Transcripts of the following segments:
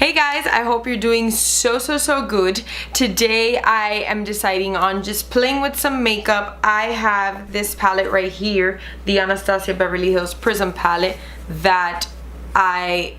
Hey guys, I hope you're doing so good. Today I am deciding on just playing with some makeup. I have this palette right here, the Anastasia Beverly Hills Prism Palette, that I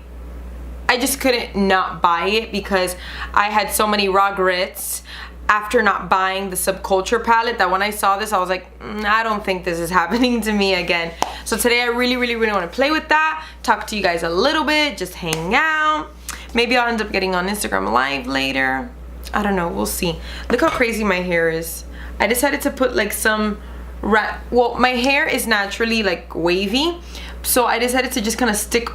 just couldn't not buy it because I had so many regrets after not buying the Subculture palette that when I saw this I was like, I don't think this is happening to me again. So today I really want to play with that, talk to you guys a little bit, just hang out. Maybe I'll end up getting on Instagram Live later. I don't know, we'll see. Look how crazy my hair is. I decided to put like some well, my hair is naturally like wavy, so I decided to just kind of stick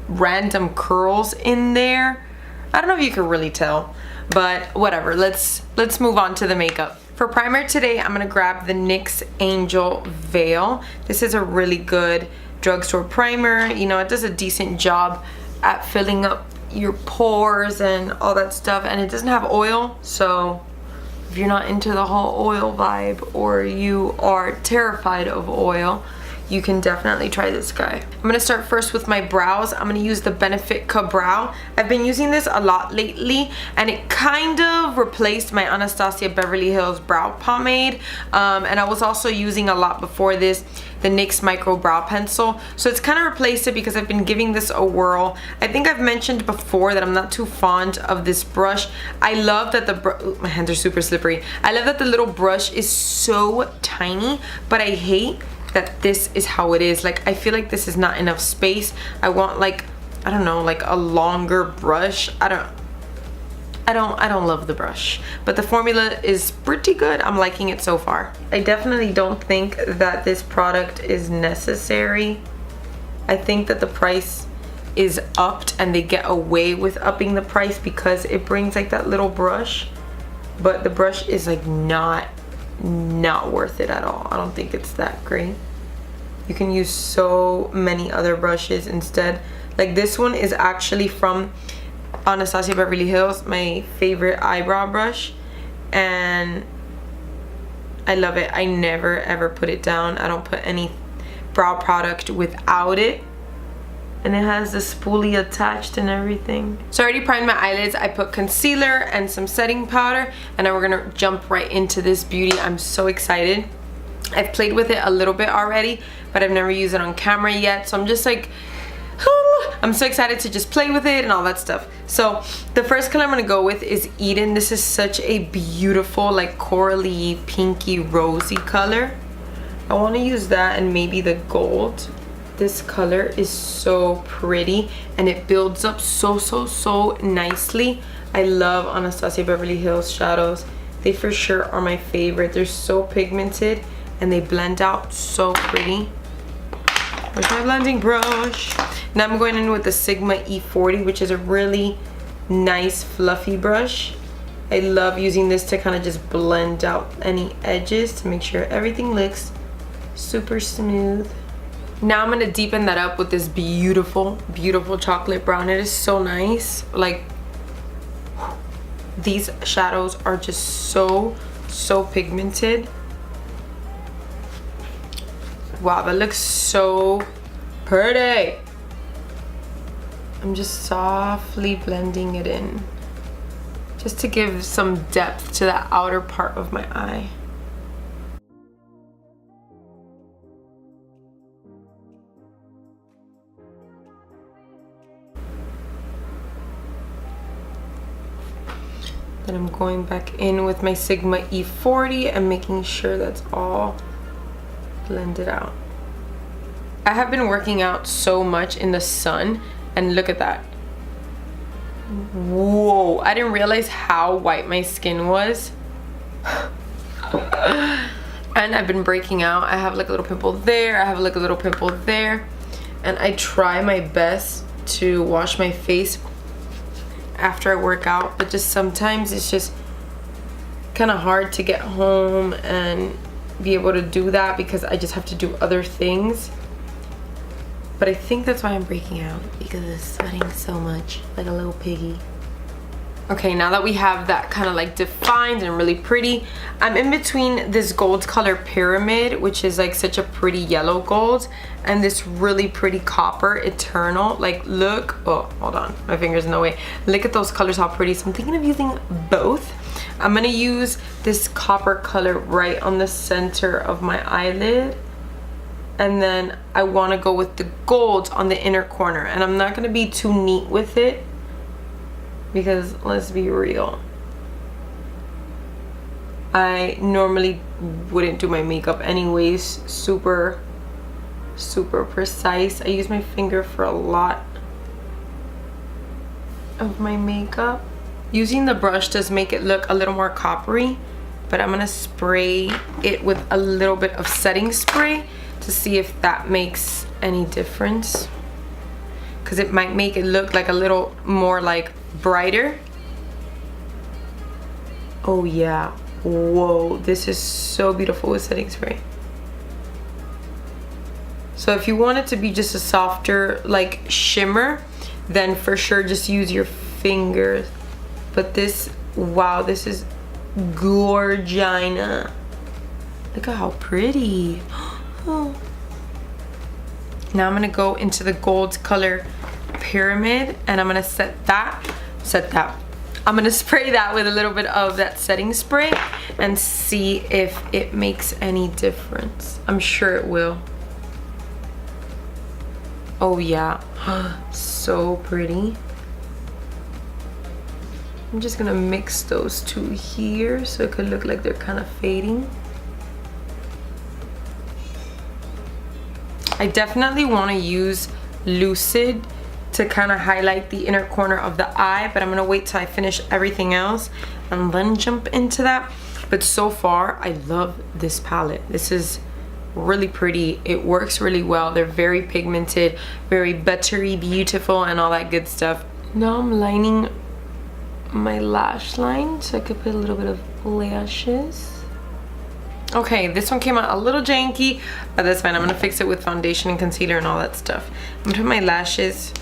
random curls in there. I don't know if you can really tell, but whatever. Let's move on to the makeup. For primer today, I'm gonna grab the NYX Angel Veil. This is a really good drugstore primer. You know, it does a decent job at filling up your pores and all that stuff, and it doesn't have oil, so if you're not into the whole oil vibe or you are terrified of oil, you can definitely try this guy. I'm gonna start first with my brows. I'm gonna use the Benefit KaBrow. I've been using this a lot lately, and it kind of replaced my Anastasia Beverly Hills brow pomade. And I was also using a lot before this the NYX Micro Brow Pencil. So it's kind of replaced it because I've been giving this a whirl. I think I've mentioned before that I'm not too fond of this brush. I love that my hands are super slippery. I love that the little brush is so tiny, but I hate that this is how it is. Like, I feel like this is not enough space. I want, like, I don't know, like a longer brush. I don't love the brush, but the formula is pretty good. I'm liking it so far. I definitely don't think that this product is necessary. I think that the price is upped and they get away with upping the price because it brings like that little brush, but the brush is like not worth it at all. I don't think it's that great. You can use so many other brushes instead. Like, this one is actually from Anastasia Beverly Hills, my favorite eyebrow brush, and I love it. I never ever put it down. I don't put any brow product without it, and it has the spoolie attached and everything. So I already primed my eyelids. I put concealer and some setting powder, and then we're gonna jump right into this beauty. I'm so excited. I've played with it a little bit already, but I've never used it on camera yet, so I'm just like, I'm so excited to just play with it and all that stuff. So the first color I'm gonna go with is Eden. This is such a beautiful, like, corally, pinky, rosy color. I want to use that and maybe the gold. This color is so pretty and it builds up so nicely. I love Anastasia Beverly Hills shadows. They for sure are my favorite. They're so pigmented and they blend out so pretty. Where's my blending brush? Now I'm going in with the Sigma E40, which is a really nice fluffy brush. I love using this to kind of just blend out any edges to make sure everything looks super smooth. Now I'm gonna deepen that up with this beautiful chocolate brown. It is so nice. Like, these shadows are just so pigmented. Wow, that looks so pretty. I'm just softly blending it in just to give some depth to the outer part of my eye. Then I'm going back in with my Sigma E40 and making sure that's all blended out. I have been working out so much in the sun, and look at that. Whoa, I didn't realize how white my skin was. And I've been breaking out. I have like a little pimple there, I have like a little pimple there, and I try my best to wash my face after I work out, but just sometimes it's just kind of hard to get home and be able to do that because I just have to do other things. But I think that's why I'm breaking out, because I'm sweating so much like a little piggy. Okay, now that we have that kind of like defined and really pretty, I'm in between this gold color Pyramid, which is like such a pretty yellow gold, and this really pretty copper Eternal. Like look, oh, hold on, my finger's in the way. Look at those colors, how pretty. So I'm thinking of using both. I'm gonna use this copper color right on the center of my eyelid. And then I wanna go with the gold on the inner corner. And I'm not gonna be too neat with it, because let's be real, I normally wouldn't do my makeup anyways super precise. I use my finger for a lot of my makeup. Using the brush does make it look a little more coppery, but I'm gonna spray it with a little bit of setting spray to see if that makes any difference, because it might make it look like a little more like brighter. Oh yeah, whoa, this is so beautiful with setting spray. So if you want it to be just a softer like shimmer, then for sure just use your fingers. But this, wow, this is gorgina. Look at how pretty. Oh. Now I'm gonna go into the gold color Pyramid, and I'm gonna set that. I'm gonna spray that with a little bit of that setting spray and see if it makes any difference. I'm sure it will. Oh yeah, so pretty. I'm just gonna mix those two here so it could look like they're kind of fading. I definitely want to use Lucid to kind of highlight the inner corner of the eye, but I'm gonna wait till I finish everything else and then jump into that. But so far I love this palette. This is really pretty. It works really well. They're very pigmented, very buttery, beautiful, and all that good stuff. Now I'm lining my lash line so I could put a little bit of lashes. Okay, this one came out a little janky, but that's fine. I'm gonna fix it with foundation and concealer and all that stuff. I'm gonna put my lashes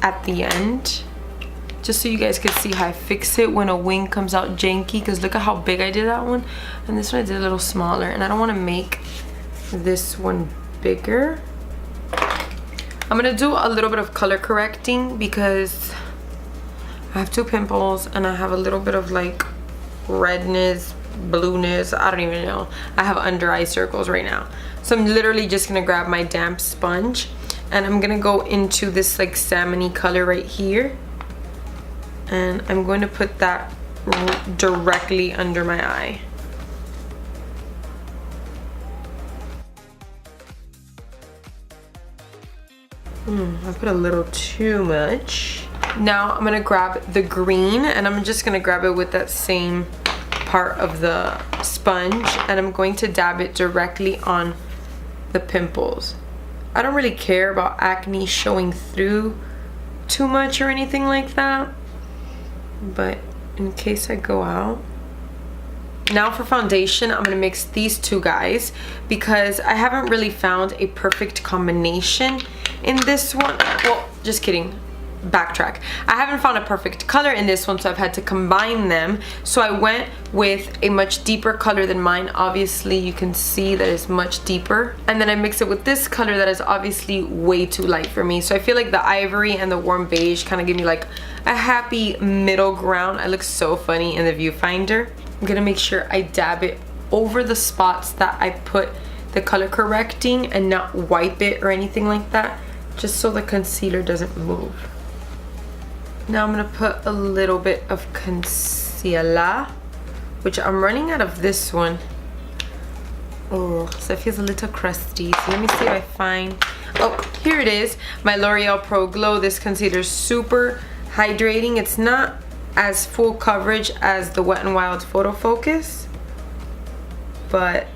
at the end, just so you guys can see how I fix it when a wing comes out janky, because look at how big I did that one, and this one I did a little smaller, and I don't want to make this one bigger. I'm gonna do a little bit of color correcting because I have 2 pimples and I have a little bit of like redness, blueness, I don't even know. I have under eye circles right now. So I'm literally just gonna grab my damp sponge and I'm gonna go into this like salmony color right here, and I'm going to put that directly under my eye. I put a little too much. Now I'm gonna grab the green and I'm just gonna grab it with that same part of the sponge, and I'm going to dab it directly on the pimples. I don't really care about acne showing through too much or anything like that, but in case I go out. Now for foundation, I'm gonna mix these two guys because I haven't really found a perfect combination in this one. Well, just kidding. Backtrack. I haven't found a perfect color in this one, so I've had to combine them. So I went with a much deeper color than mine. Obviously you can see that it's much deeper, and then I mix it with this color that is obviously way too light for me. So I feel like the ivory and the warm beige kind of give me like a happy middle ground. I look so funny in the viewfinder. I'm gonna make sure I dab it over the spots that I put the color correcting and not wipe it or anything like that, just so the concealer doesn't move. Now I'm gonna put a little bit of concealer, which I'm running out of this one. Oh, so it feels a little crusty. So let me see if I find, oh, here it is. My L'Oreal Pro Glow. This concealer is super hydrating. It's not as full coverage as the Wet n Wild Photofocus, but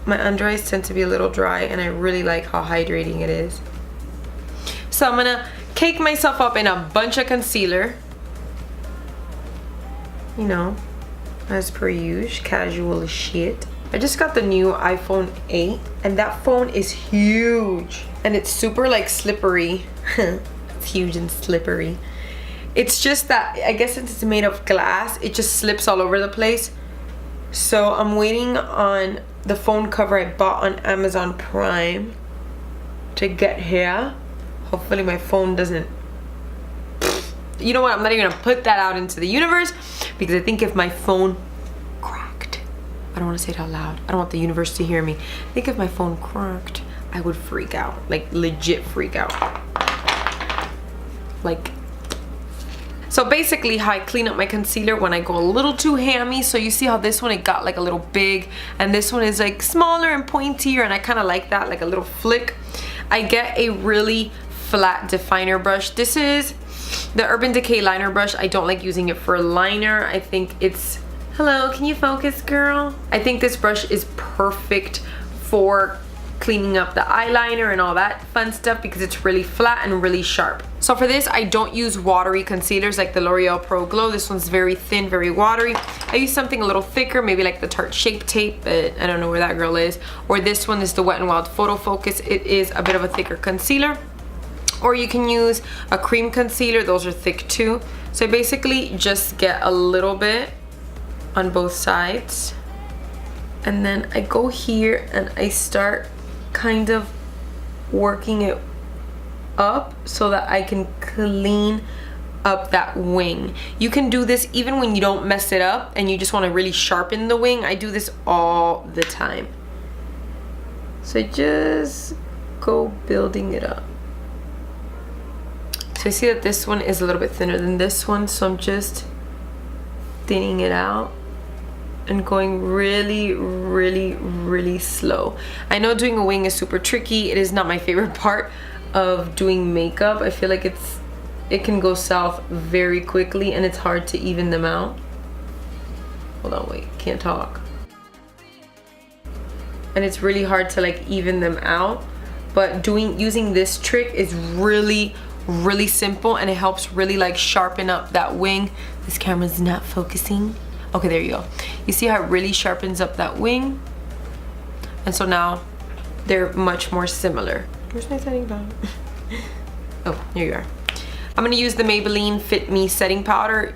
my under eyes tend to be a little dry and I really like how hydrating it is. So I'm gonna cake myself up in a bunch of concealer, you know, as per usual, casual as shit. I just got the new iPhone 8 and that phone is huge and it's super like slippery. It's huge and slippery. It's just that, I guess since it's made of glass, it just slips all over the place. So I'm waiting on the phone cover I bought on Amazon Prime to get here. Hopefully my phone doesn't... You know what? I'm not even gonna put that out into the universe because I think if my phone cracked, I don't want to say it out loud. I don't want the universe to hear me. I think if my phone cracked, I would freak out. Like, legit freak out. Like... So basically how I clean up my concealer when I go a little too hammy. So you see how this one, it got like a little big, and this one is like smaller and pointier, and I kind of like that, like a little flick. I get a really flat definer brush. This is the Urban Decay liner brush. I don't like using it for liner. I think it's... Hello, can you focus, girl? I think this brush is perfect for cleaning up the eyeliner and all that fun stuff because it's really flat and really sharp. So for this, I don't use watery concealers like the L'Oreal Pro Glow. This one's very thin, very watery. I use something a little thicker, maybe like the Tarte Shape Tape, but I don't know where that girl is. Or this one is the Wet n Wild Photo Focus. It is a bit of a thicker concealer. Or you can use a cream concealer. Those are thick too. So I basically just get a little bit on both sides. And then I go here and I start kind of working it up so that I can clean up that wing. You can do this even when you don't mess it up and you just want to really sharpen the wing. I do this all the time. So I just go building it up. So I see that this one is a little bit thinner than this one, so I'm just thinning it out and going really, really, really slow. I know doing a wing is super tricky. It is not my favorite part of doing makeup. I feel like it can go south very quickly and it's hard to even them out. Hold on, wait, can't talk. And it's really hard to like even them out. But using this trick is really, really simple, and it helps really like sharpen up that wing. This camera's not focusing. Okay, there you go. You see how it really sharpens up that wing? And so now they're much more similar. Where's my setting powder? Oh, here you are. I'm gonna use the Maybelline Fit Me setting powder.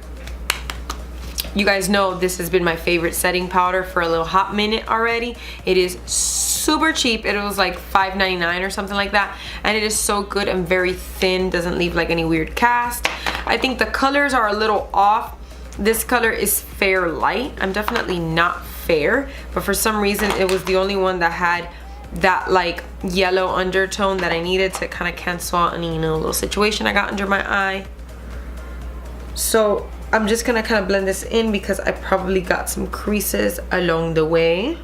You guys know this has been my favorite setting powder for a little hot minute already. It is super cheap. It was like $5.99 or something like that, and it is so good and very thin, doesn't leave like any weird cast. I think the colors are a little off. This color is Fair Light. I'm definitely not fair, but for some reason it was the only one that had that like yellow undertone that I needed to kind of cancel out any, you know, little situation I got under my eye. So I'm just gonna kind of blend this in because I probably got some creases along the way.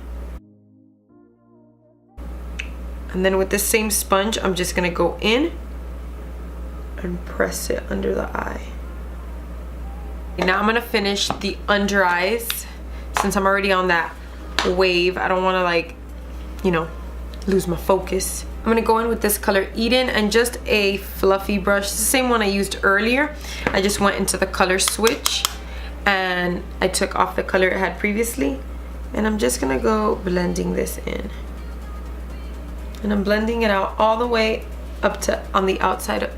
And then with the same sponge, I'm just gonna go in and press it under the eye. Now I'm gonna finish the under eyes. Since I'm already on that wave, I don't wanna like, you know, lose my focus. I'm gonna go in with this color Eden and just a fluffy brush, the same one I used earlier. I just went into the color switch and I took off the color it had previously, and I'm just gonna go blending this in. And I'm blending it out all the way up to on the outside of,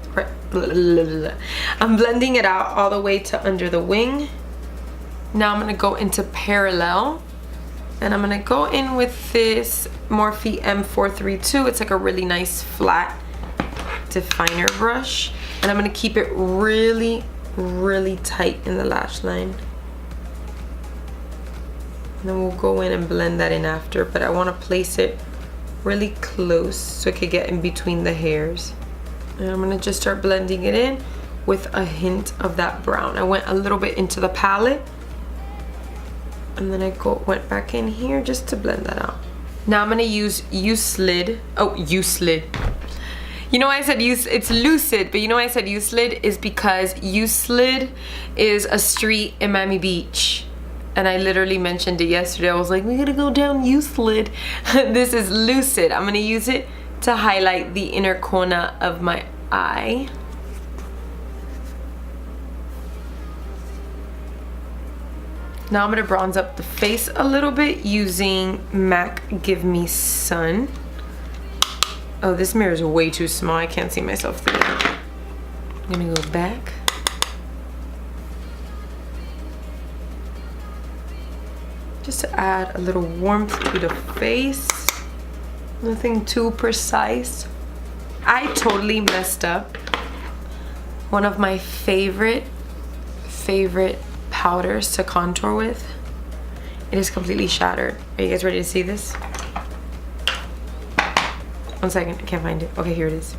I'm blending it out all the way to under the wing. Now I'm gonna go into Parallel, and I'm gonna go in with this Morphe M432. It's like a really nice flat definer brush, and I'm gonna keep it really, really tight in the lash line. And then we'll go in and blend that in after, but I wanna place it really close so it could get in between the hairs. And I'm gonna just start blending it in with a hint of that brown. I went a little bit into the palette, and then I went back in here just to blend that out. Now I'm gonna use U-Slid. Oh, U-Slid. You know why I said it's Lucid, but you know why I said U-Slid is because U-Slid is a street in Miami Beach. And I literally mentioned it yesterday. I was like, we gotta go down U-Slid. This is Lucid. I'm gonna use it to highlight the inner corner of my eye. Now I'm gonna bronze up the face a little bit using MAC Give Me Sun. Oh, this mirror is way too small. I can't see myself through it. I'm gonna go back just to add a little warmth to the face. Nothing too precise. I totally messed up one of my favorite powders to contour with. It is completely shattered. Are you guys ready to see this? One second, I can't find it. Okay, here it is.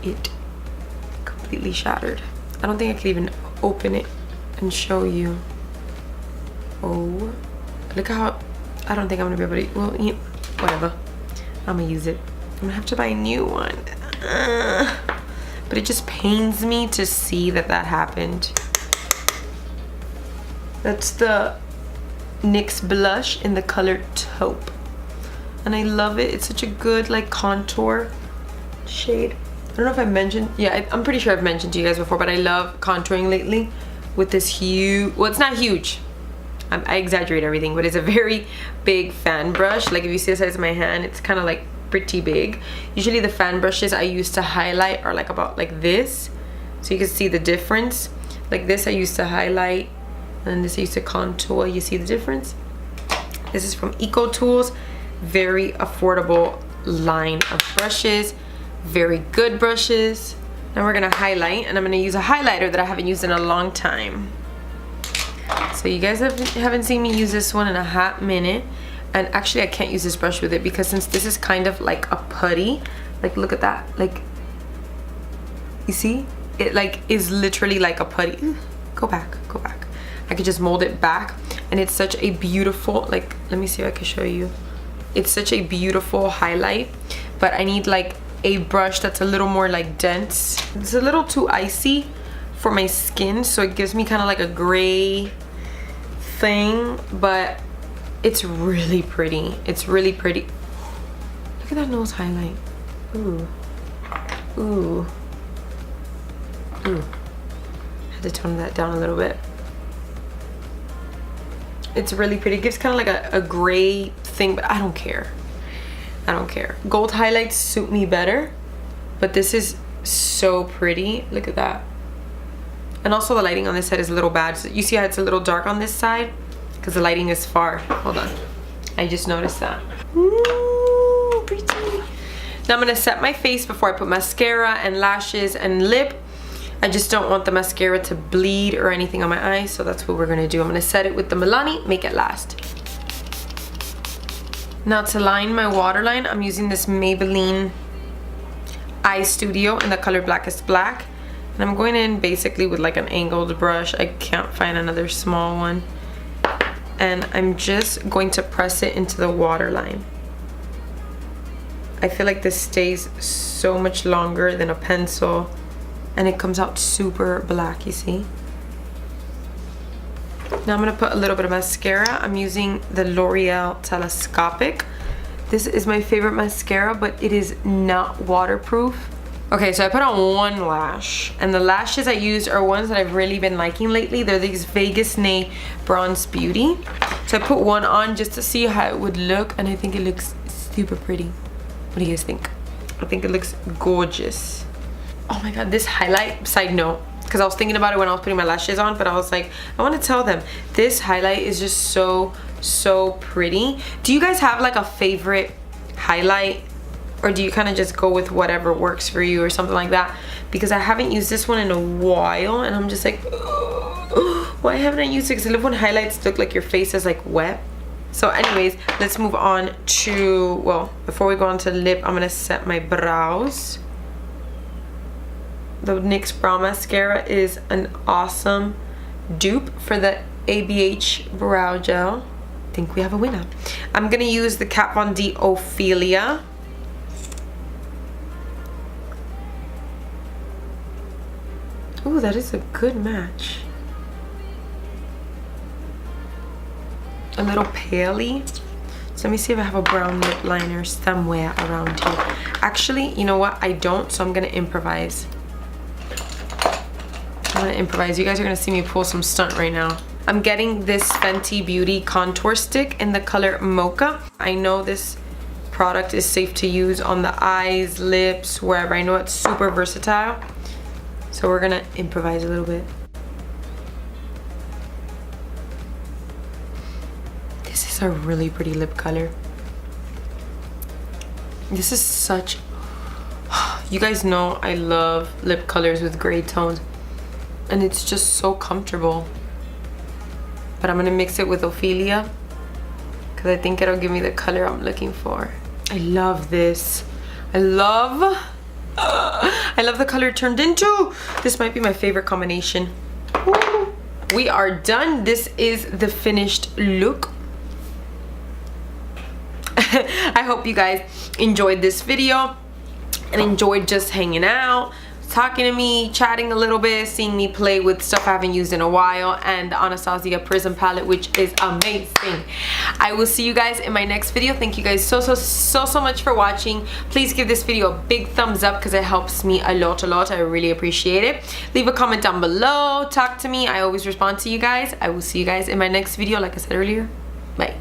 It completely shattered. I don't think I could even open it and show you. Oh, look how, I don't think I'm gonna be able to, well, whatever. I'm gonna use it. I'm gonna have to buy a new one. But it just pains me to see that happened. That's the NYX blush in the color Taupe. And I love it. It's such a good like contour shade. I don't know if I mentioned, yeah, I'm pretty sure I've mentioned to you guys before, but I love contouring lately with this huge, well, it's not huge. I exaggerate everything, but it's a very big fan brush. Like if you see the size of my hand, it's kind of like pretty big. Usually the fan brushes I use to highlight are like about like this, so you can see the difference. Like this I used to highlight, and this I used to contour. You see the difference? This is from Eco Tools. Very affordable line of brushes, very good brushes. Now we're gonna highlight, and I'm gonna use a highlighter that I haven't used in a long time. So you guys haven't seen me use this one in a hot minute. And actually I can't use this brush with it because since this is kind of like a putty, like look at that, like you see it like is literally like a putty. Go back. I could just mold it back, and it's such a beautiful, like, let me see if I can show you. It's such a beautiful highlight, but I need like a brush that's a little more like dense. It's a little too icy for my skin, so it gives me kind of like a gray thing, but it's really pretty. It's really pretty. Look at that nose highlight. Ooh. Ooh. Ooh. Had to tone that down a little bit. It's really pretty. It gives kind of like a gray thing, but I don't care. I don't care. Gold highlights suit me better, but this is so pretty. Look at that. And also the lighting on this side is a little bad. So you see how it's a little dark on this side? Because the lighting is far. Hold on. I just noticed that. Ooh, pretty. Now I'm going to set my face before I put mascara and lashes and lip. I just don't want the mascara to bleed or anything on my eyes, so that's what we're going to do. I'm going to set it with the Milani Make It Last. Now to line my waterline, I'm using this Maybelline Eye Studio in the color Blackest Black. And I'm going in basically with like an angled brush. I can't find another small one. And I'm just going to press it into the waterline. I feel like this stays so much longer than a pencil, and it comes out super black, you see? Now I'm gonna put a little bit of mascara. I'm using the L'Oreal Telescopic. This is my favorite mascara, but it is not waterproof. Okay, so I put on one lash, and the lashes I used are ones that I've really been liking lately. They're these Vegas Nay Bronze Beauty. So I put one on just to see how it would look, and I think it looks super pretty. What do you guys think? I think it looks gorgeous. Oh my god, this highlight, side note, because I was thinking about it when I was putting my lashes on, but I was like, I want to tell them, this highlight is just so pretty. Do you guys have like a favorite highlight? Or do you kind of just go with whatever works for you or something like that? Because I haven't used this one in a while, and I'm just like, why haven't I used it? Because I love when highlights look like your face is like wet. So anyways, let's move on to, well, before we go on to lip, I'm going to set my brows. The NYX Brow Mascara is an awesome dupe for the ABH Brow Gel. I think we have a winner. I'm going to use the Kat Von D Ophelia. Ooh, that is a good match. A little paley. So let me see if I have a brown lip liner somewhere around here. Actually, you know what? I don't, so I'm gonna improvise. I'm gonna improvise. You guys are gonna see me pull some stunt right now. I'm getting this Fenty Beauty contour stick in the color Mocha. I know this product is safe to use on the eyes, lips, wherever. I know it's super versatile. So we're gonna improvise a little bit. is a really pretty lip color. This is such... You guys know I love lip colors with gray tones. And it's just so comfortable. But I'm going to mix it with Ophelia, because I think it'll give me the color I'm looking for. I love this. I love the color it turned into. This might be my favorite combination. Woo. We are done. This is the finished look. I hope you guys enjoyed this video and enjoyed just hanging out, talking to me, chatting a little bit, seeing me play with stuff I haven't used in a while, and the Anastasia Prism Palette, which is amazing. I will see you guys in my next video. Thank you guys so much for watching. Please give this video a big thumbs up because it helps me a lot. I really appreciate it. Leave a comment down below. Talk to me. I always respond to you guys. I will see you guys in my next video, like I said earlier. Bye.